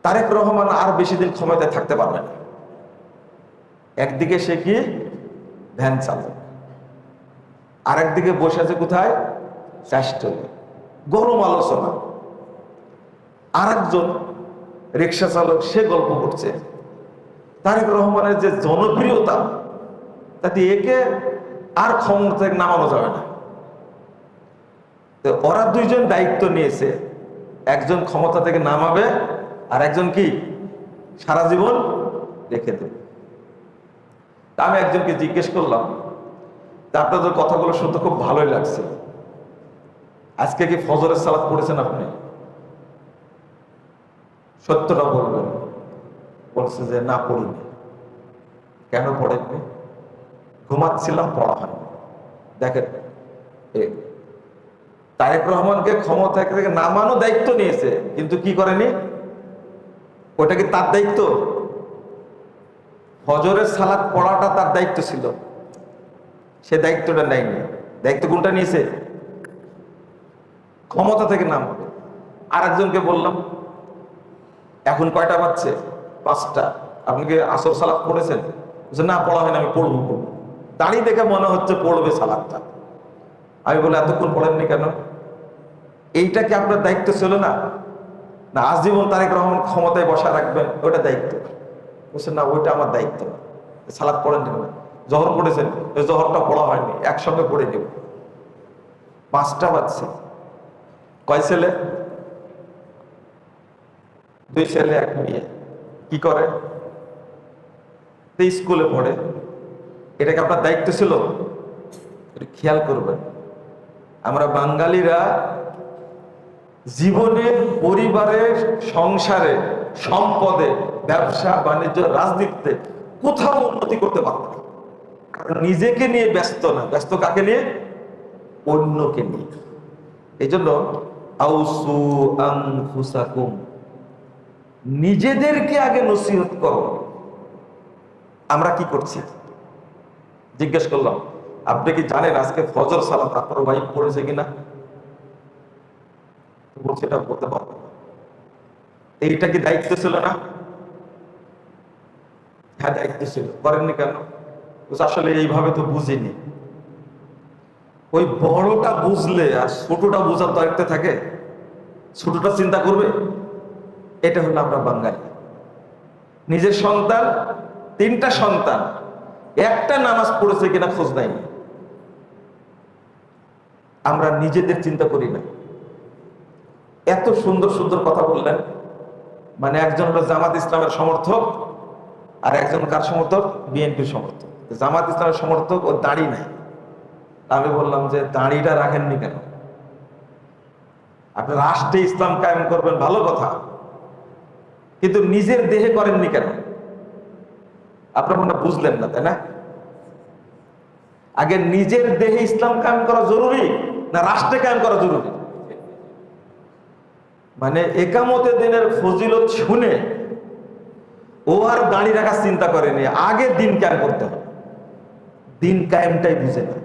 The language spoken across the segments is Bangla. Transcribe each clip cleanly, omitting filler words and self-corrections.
তারেক রহমান আর বেশি দিন ক্ষমতায় থাকতে পারবে না। একদিকে সে কি ভ্যান চালক, আরেকদিকে বসে আছে কোথায় চাষটলে, গরম আলোচনা। আরেকজন রিক্সা চালক সে গল্প করছে তারেক রহমানের যে জনপ্রিয়তা, তাতে একে আর ক্ষমতা থেকে নামানো যাবে না। তো ওরা দুইজন দায়িত্ব নিয়েছে, একজন ক্ষমতা থেকে নামাবে আর একজন কি সারা জীবন রেখে দেবে। তা আমি একজনকে জিজ্ঞেস করলাম, তা আপনাদের কথাগুলো শুনতে খুব ভালোই লাগছে, আজকে কি ফজরের সালাত পড়েছেন আপনি? সত্যটা বলবেন। বলছে যে না, পড়িনি। কেন পড়েননি? ঘুমাচ্ছিলাম, পড়া হয়নি। দেখেন, তারেক রহমানকে ক্ষমতা থেকে নামানো দায়িত্ব নিয়েছে, কিন্তু কি করেনি? ওটা কি তার দায়িত্ব? ফজরের সালাত পড়াটা তার দায়িত্ব ছিল, সে দায়িত্বটা নেয়নি। দায়িত্ব কোনটা নিয়েছে? ক্ষমতা থেকে নামাবে। আর একজনকে বললাম, এখন কয়টা বাজছে? 5টা। আপনি কি আসর সালাত পড়েছেন? না, পড়া হয় না, আমি পড়বো। দাঁড়িয়ে দেখে মনে হচ্ছে পড়বে সালাতটা। আমি বলি, এতক্ষণ পড়েননি কেন? এইটা কি আপনার দায়িত্ব ছিল না? না, আজীবন তারেক রহমান ক্ষমতায় বসা রাখবেন, ওটা দায়িত্ব। বলছেন না, ওইটা আমার দায়িত্ব না। সালাত পড়েন কেন? জহর পড়েছেন? ওই জহরটা পড়া হয়নি, একসঙ্গে পড়ে নেব। 5টা বাজছে। কয় ছেলে? 2 ছেলে 1 মেয়ে। কি করে? স্কুলে পড়ে। এটা কি আপনার দায়িত্ব ছিল? খেয়াল করবেন, আমরা বাঙালিরা জীবনে, পরিবারে, সংসারে, সম্পদে, ব্যবসা বাণিজ্য, রাজনীতিতে কোথাও উন্নতি করতে পারবো না, কারণ নিজেকে নিয়ে ব্যস্ত না। ব্যস্ত কাকে নিয়ে? অন্যকে নিয়ে। এই জন্য আউসু আনফুসাকুম, নিজেদেরকে আগে নসিহত করো। আমরা কি করছি? জিজ্ঞেস করলাম, আপনি কি জানেন আজকে ফজর সালাত আপনার ভাই পড়েছে কিনা? বলছে এটা বলতে পারবো না। এইটা কি দায়িত্ব ছিল না? হ্যাঁ, দায়িত্ব ছিল। করেননি কেন? আসলে এইভাবে তো বুঝিনি। ওই বড়টা বুঝলে আর ছোটটা বোঝার দায়িত্ব থাকে, ছোটটা চিন্তা করবে। এটা হলো আমরা বাঙালি। নিজের সন্তান, 3টা সন্তান, একটা নামাজ পড়েছে কিনা খোঁজ নেয়নি। আমরা নিজেদের চিন্তা করি না। এত সুন্দর সুন্দর কথা বললেন, মানে একজন হলো জামাত ইসলামের সমর্থক আর একজন কার সমর্থক? বিএনপির সমর্থক। জামাত ইসলামের সমর্থক, ও দাড়ি নাই। আমি বললাম যে দাড়িটা রাখেননি কেন? আপনি রাষ্ট্রে ইসলাম কায়েম করবেন, ভালো কথা, কিন্তু নিজের দেহে করেননি কেন? আপনার মনে বুঝলেন না, তাই না? আগে নিজের দেহে ইসলাম কায়েম করা জরুরি না রাষ্ট্রে কায়েম করা জরুরি? মানে একামতে দিনের ফজিলত শুনে ও আর দাঁড়িয়ে রাখার চিন্তা করেনি, আগে দিন কায়েম করতে হবে। দিন কায়েমটাই বুঝে না,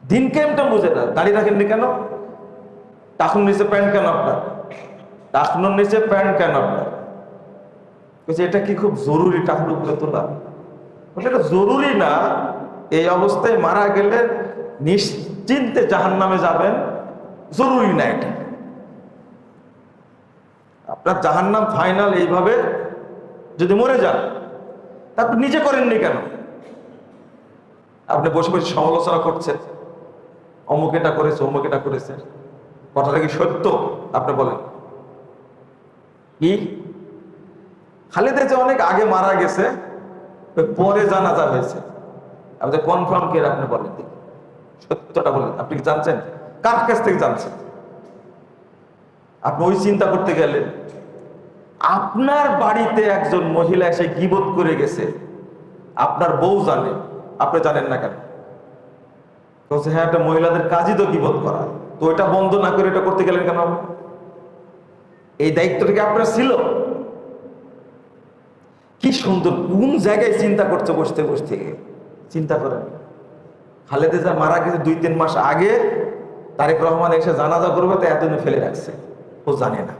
দিন কায়েমটা বুঝে না। দাঁড়িয়ে রাখেননি কেন? টাকুর নিচে প্যান্ট কেন আপনার? টাকুর নিচে প্যান্ট কেন আপনার? এটা কি খুব জরুরি টাকুর উপরে তোলা? এটা জরুরি না। এই অবস্থায় মারা গেলে নিশ্চিন্তে জাহান্নামে যাবেন, জরুরি না এটা। আপনার জাহান্নাম ফাইনাল। এইভাবে যদি মরে যান, তা আপনি নিজে করেননি কেন? আপনি বসে বসে সমালোচনা করছেন, অমুক এটা করেছে, অমুক এটা করেছে। কথাটা কি সত্য? আপনি বলেন। কি খালেদা যে অনেক আগে মারা গেছে, পরে জানাজা হয়েছে, আপনি কনফার্ম কে? আপনি বলেন, সত্যটা বলেন। আপনি কি জানছেন? কার কাছ থেকে জানছেন? আপনি ওই চিন্তা করতে গেলেন। আপনার বাড়িতে একজন মহিলা এসে গীবত করে গেছে, আপনার বউ জানে, আপনি জানেন না কেন? বলছে হ্যাঁ, একটা মহিলাদের কাজই তো গীবত করা, তো এটা বন্ধ না করে এটা করতে গেলেন কেন? এই দায়িত্বটা কি আপনার ছিল? কি সুন্দর, কোন জায়গায় চিন্তা করছে বসতে বসতে। চিন্তা করেন, খালেদা জিয়া মারা গেছে 2-3 মাস আগে, তারেক রহমান এসে জানাজা করবে, তো এতদিন ফেলে রাখছে, ও জানে না।